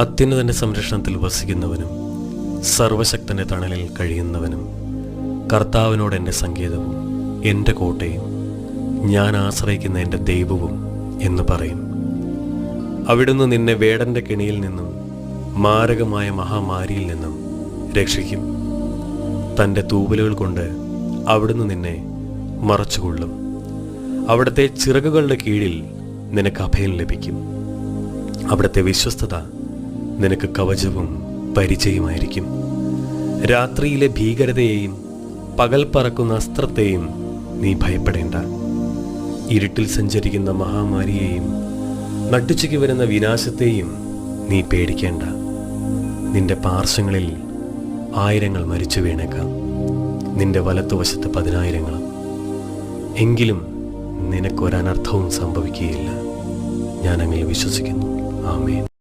അത്യുന്നതൻ്റെ സംരക്ഷണത്തിൽ വസിക്കുന്നവനും സർവശക്തൻ്റെ തണലിൽ കഴിയുന്നവനും കർത്താവിനോട് എൻ്റെ സങ്കേതവും എൻ്റെ കോട്ടയും ഞാൻ ആശ്രയിക്കുന്ന എൻ്റെ ദൈവവും എന്ന് പറയും. അവിടുന്ന് നിന്നെ വേടൻ്റെ കെണിയിൽ നിന്നും മാരകമായ മഹാമാരിയിൽ നിന്നും രക്ഷിക്കും. തൻ്റെ തൂവലുകൾ കൊണ്ട് അവിടുന്ന് നിന്നെ മറച്ചുകൊള്ളും. അവിടുത്തെ ചിറകുകളുടെ കീഴിൽ നിനക്ക് അഭയം ലഭിക്കും. അവിടുത്തെ വിശ്വസ്തത നിനക്ക് കവചവും പരിചയമായിരിക്കും. രാത്രിയിലെ ഭീകരതയെയും പകൽ പറക്കുന്ന അസ്ത്രത്തെയും നീ ഭയപ്പെടേണ്ട. ഇരുട്ടിൽ സഞ്ചരിക്കുന്ന മഹാമാരിയെയും നട്ടുച്ചയ്ക്ക് വരുന്ന വിനാശത്തെയും നീ പേടിക്കേണ്ട. നിന്റെ പാർശ്വങ്ങളിൽ 1000 മരിച്ചു വീണേക്കാം, നിന്റെ വലത്തുവശത്ത് 10,000. എങ്കിലും നിനക്കൊരനർത്ഥവും സംഭവിക്കുകയില്ല. ഞാൻ അങ്ങിൽ വിശ്വസിക്കുന്നു. ആമേൻ.